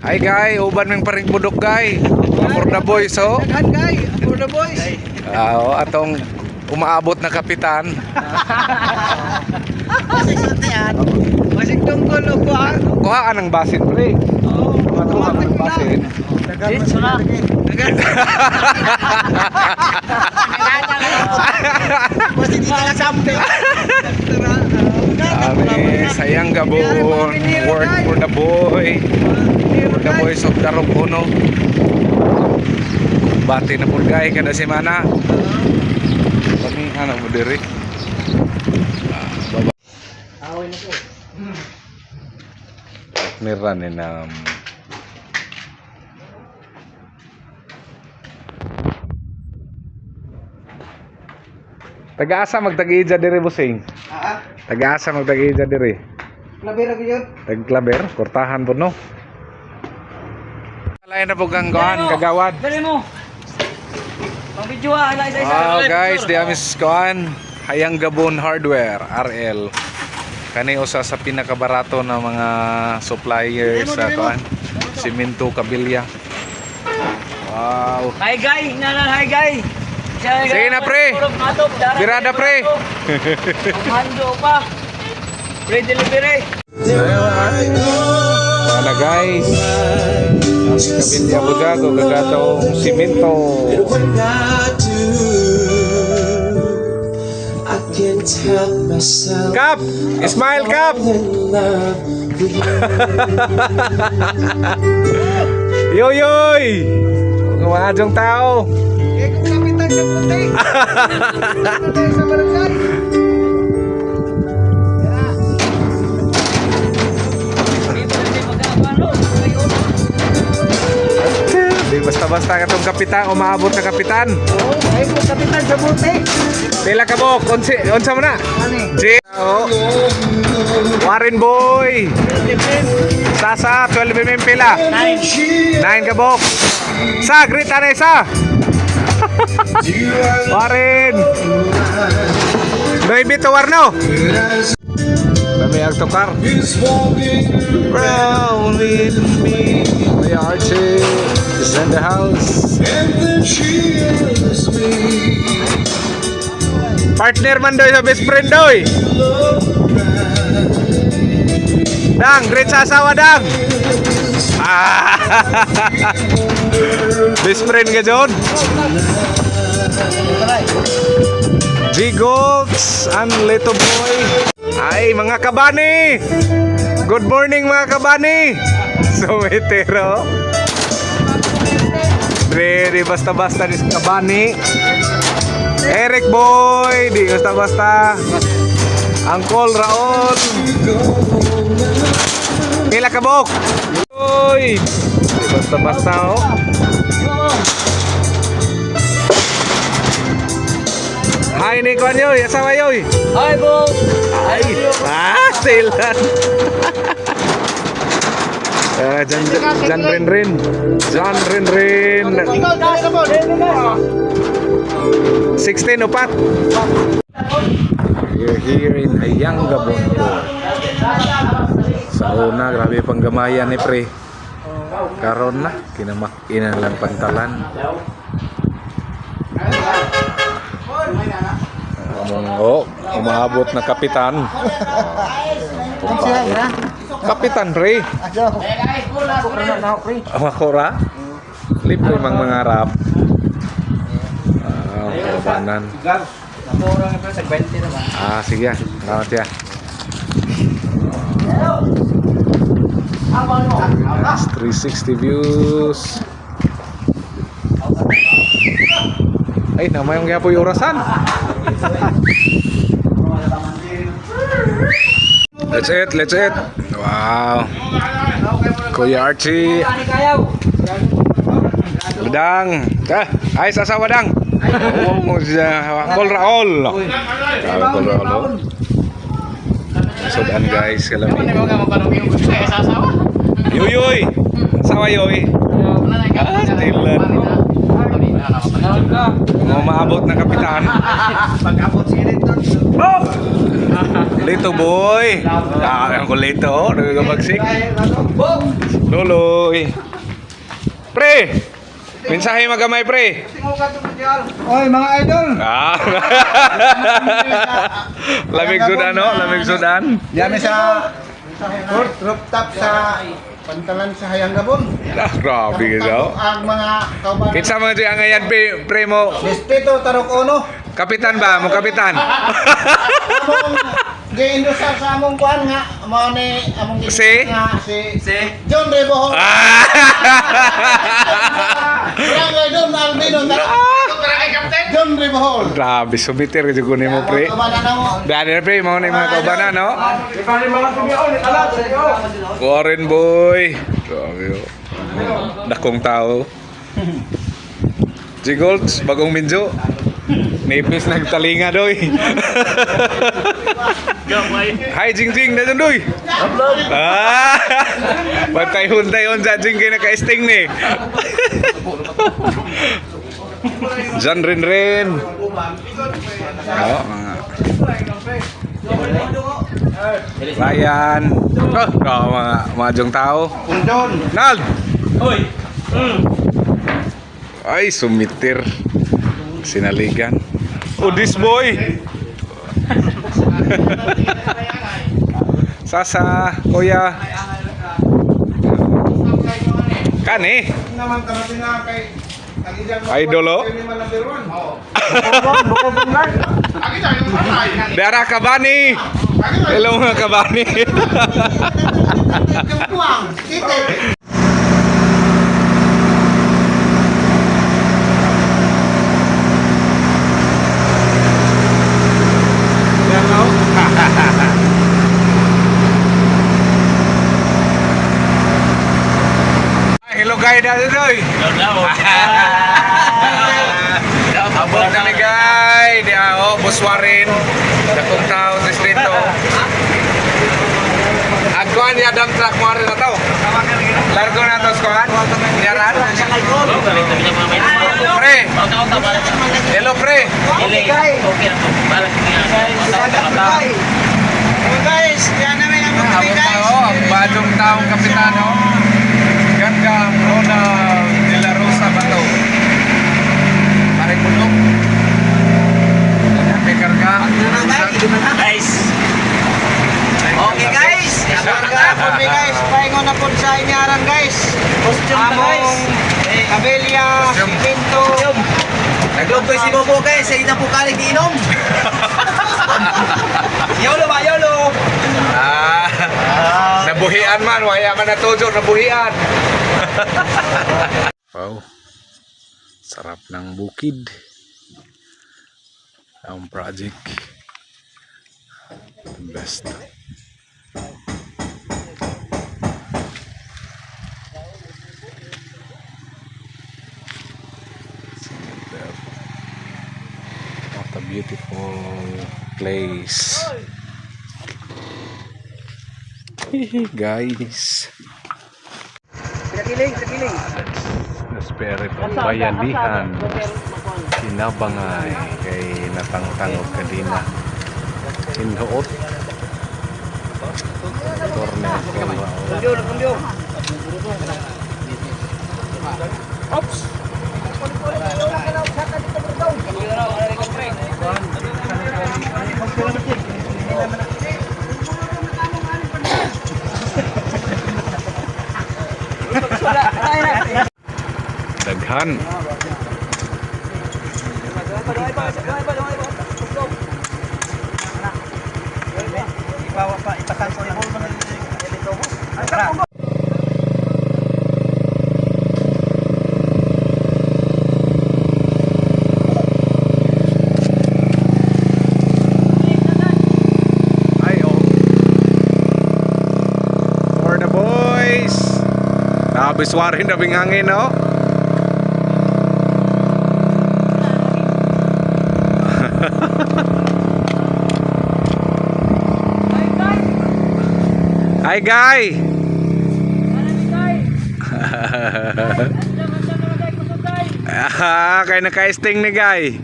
Ay guy, uban ng paring budok guy. For the boys oh. Daghan guy, for the boys. Atong umaabot na kapitan. Masig suntian. Masig tungkol o kuhaan. Kuhaan ng basin pre. Oo, Kuhaan ng basin. Daghan na. Daghan. Masig di lang sampe. Sayang gabon. Work for the boy. For the boys of Daropono. Bati na po guy kada semana. Kami ano mo diri. Baba. Away na po. Niran na Taga-asa magtag-ija diri busing. Taga-asa magtag-ija diri. Klaber gyud. Tag-klaber, kortahan po no. Lain na po kang kuan kagawad. Dali mo. Pang-video ala isa-isa. Wow guys, di amis kuan Hayang Gabon Hardware RL. Kani usa sa pinakabarato na mga suppliers sa kuan simento kabilya. Wow. Hi guys, hi guys. Sige na pre. Birada pre. Mando pa. Pre delivery. Wala guys. Kabilya bujago gagatong simento. Kap, smile Kap. Yoyoy. Kumadong tao. Eh kung kapitan sa puti. Kapitan sa barangay. Di basta-basta katong kapitan, umaabot na kapitan. Oo, ay kung kapitan sa puti. Pila ka bok, unsa mo na? Ani? J. Warren boy. Sasa 12 mm pila. 9 ka bok. Sa greet ana isa. Warren. Noy bito warno. Kami ang tukar. Brown with me. The Archie is in the house. Partner man daw sa best friend daw eh. Dang, great sa asawa Dang. Best friend ka John. G-Golds and Little Boy. Ay, mga kabani. Good morning mga kabani. Sumitero. Di basta-basta ni kabani. Eric Boy, di basta-basta. Uncle Raul. Pila ka bok. Uy, di basta-basta oh. Hi ni kon yoy, asawa yoy. Hi bro. Ay, silan. Jan Rin. Ikaw dali ka mo, dali na. 16 upat. We're here in Hayang Gabon. Sa una, grabe pang gamayan ni pre. Karon na, kinamakinan lang pantalan. Umaabot na kapitan. Kapitan pre. Makora. Libre mang mga rap. Kabanan. Sige. Salamat ya. Nice 360 views. Ay, namay yung gapo yung orasan. Let's eat. Wow. Kuya Archie. Wadang. Ay, sasa Wadang. Kol Raul. Sudan guys, kalami. Yoyoy. Sawa yoy. Stilan. Maabot na kapitan. Pag-abot si Linton. Lito boy. Ang ko lito, nagagabagsik. Loloy. Pre! Mensahe magamay, pre. Oy, mga idol. Ah. Lamig sudan, no? Lamig sudan. Yan sa rooftop sa Pantalan sa Hayang Gabon. Ah, grabe ka daw. Ang mga kauban. Kinsa mga diyan ngayon, pre mo? Respeto Tarok Ono. Kapitan ba? Mo kapitan? Among gi-indusal sa among kuan nga mao ni among Si? nga si John Reboho. Ah! Barangay Don Albino. John Reboho. Grabe, sumitir ko ni mo, pre. Kaubanan na mo. Dahil pre, mo na yung mga kaubanan, no? Warren boy. Grabe, oh. Dakong tao. G-Golds, bagong minjo. Nipis nagtalinga, doy. Hi, Jingjing, na dun, doy. Ah! Pagtayhon-tayhon sa Jingjing naka-sting ni. Jan rin. Oo, mga. Ryan. Oh, mga majong tao. Undon. Nald! Ay, sumitir. Sinaligan. Oh, this boy! Sasa, kuya. Kani? Naman kami na kay Idolo? Dara Kabani! Hello mga Kabani! Hello guys, datoy. Abot kami guys. Di ako, buswarin. Dakong tao sa street. Agkuhan niya dump truck mo rin na to. Largo na to, skuhan. Nyaran. Pre. Hello, pre. Guys, yan namin ang mga Abot tao, ang badong taong kapitano. Ganda, Rona de la Rosa Bato. Paring bulok. May karga. Guys. Okay guys. Okay guys, paingon na po sa inyaran guys. Among Abelia, Pinto. Naglugtoy si Bobo guys, sa ina po kalig inom. Yolo ba, yolo? Ah, nabuhian man, waya man natujo, nabuhian. Wow. Sarap ng bukid. Ang project. Best. What a beautiful place. Guys. Kiling. The spirit of bayanihan. Sinabangay kay natangtangod kadina. Hinhoot. Torneo. Kundiyo. Oops. Daghan. Ipasal ko yung mga dito. Ay, oh. For the boys. Nakabiswarin na hangin, no? Hi, guy. Kaya naka-sting ni guy.